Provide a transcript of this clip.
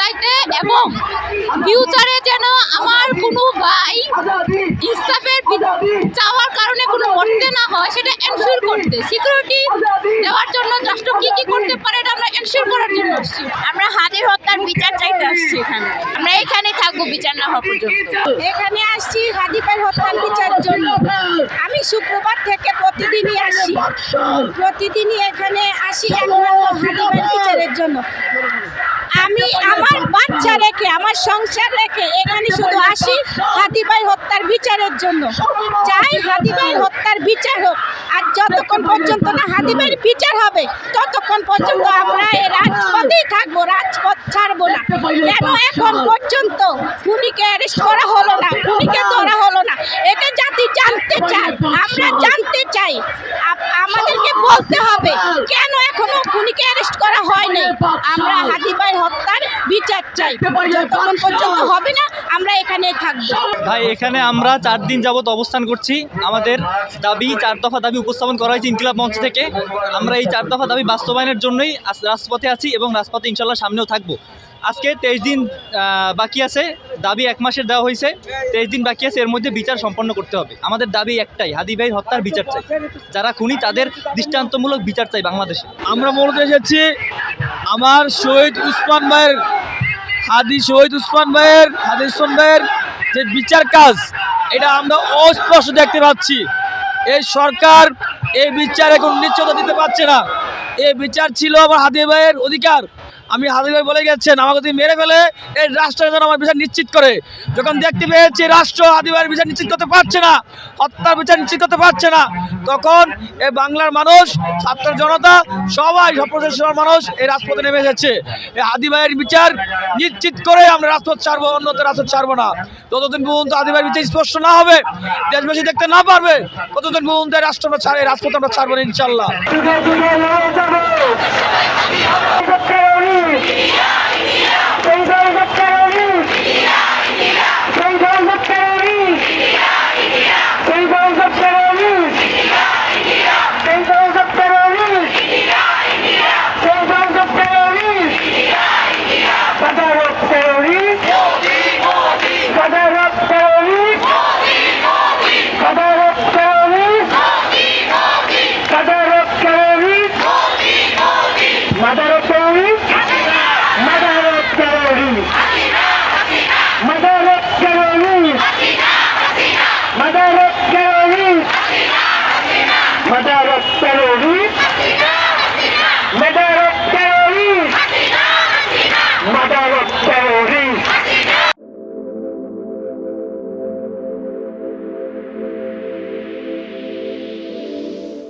চাইতে এবং ফিউচারে যেন আমার কোনো ভাই ইনসাফের চাওয়ার কারণে কোনো মরতে না হয় সেটা এনশিওর করতে, সিকিউরিটি দেওয়ার জন্য রাষ্ট্র কি কি করতে পারে এটা আমরা এনশিওর করার জন্য আসছি। আমরা হাদির হত্যার বিচার চাইতে আসছি এখানে, আমরা এখানে থাকবো বিচার না হওয়া পর্যন্ত। এখানে আসছি হাদি ভাইয়ের হত্যার বিচারের জন্য। আমি শুক্রবার থেকে প্রতিদিনই আসি, প্রতিদিনই এখানে আসি একমাত্র হাদি ভাইয়ের বিচারের জন্য। আমি আমার বাচ্চা রেখে, আমার সংসার রেখে এখানে শুধু আসি হাদি ভাই হত্যার বিচারের জন্য। চাই হাদি ভাই হত্যার বিচার হোক, আর যতক্ষণ পর্যন্ত না হাদি ভাইয়ের বিচার হবে ততক্ষণ পর্যন্ত আমরা এই রাজপথেই থাকবো, রাজপথ ছাড়বো না। কেন এখন পর্যন্ত খুনিকে অ্যারেস্ট করা হলো না, খুনিকে ধরা হলো না? এটা জাতি জানতে চায়, আমরা জানতে চাই। আমাদেরকে বলতে হবে কেন এখনো খুনিকে অ্যারেস্ট করা হয়নি। আমরা হাদি ভাই হত্যার বিচার চাই, যতক্ষণ পর্যন্ত হবে না আমরা এখানেই থাকবো। ভাই এখানে আমরা 4 দিন যাবত অবস্থান করছি। আমাদের দাবি 4 দফা দাবি উপস্থাপন করা হয়েছে ইনকিলাব মঞ্চ থেকে। আমরা এই 4 দফা দাবি বাস্তবায়নের জন্যই রাজপথে আছি এবং রাজপথে ইনশাল্লাহ সামনেও থাকবো। আজকে 23 দিন বাকি আছে, দাবি 1 মাসের দেওয়া হয়েছে, 23 দিন বাকি আছে, এর মধ্যে বিচার সম্পন্ন করতে হবে। আমাদের দাবি একটাই, হাদি ভাই হত্যার বিচার চাই, যারা খুনি তাদের দৃষ্টান্তমূলক বিচার চাই বাংলাদেশে। আমরা মূলত এসেছি আমার শহীদ উসমান ভাইয়ের, শহীদ উসমান ভাইয়ের যে বিচার কাজ, এটা আমরা অস্পষ্ট দেখতে পাচ্ছি। এই সরকার এই বিচার এখন নিশ্চয়তা দিতে পারছে না। এই বিচার ছিল আমার হাদি ভাইয়ের অধিকার। আমি হাদি ভাই বলে গেছেন আমাকে যদি মেরে ফেলে এই রাষ্ট্র যেন আমার বিচার নিশ্চিত করে। যখন দেখতে পেয়েছি রাষ্ট্র হাদি ভাইয়ের বিচার নিশ্চিত করতে পারছে না, হত্যার বিচার নিশ্চিত করতে পারছে না, তখন এই বাংলার মানুষ, ছাত্র জনতা, সবাই সর্বশেষের মানুষ এই রাজপথে নেমে এসেছে। এই হাদি ভাইয়ের বিচার নিশ্চিত করে আমরা রাজপথ ছাড়বো, অন্যদের রাজপথ ছাড়বো না। যতদিন পর্যন্ত হাদি ভাইয়ের বিচার স্পষ্ট না হবে, দেশবাসী দেখতে না পারবে, ততদিন পর্যন্ত রাষ্ট্র আমরা ছাড়ে, রাজপথ আমরা ছাড়বো না ইনশাল্লাহ। Yeah.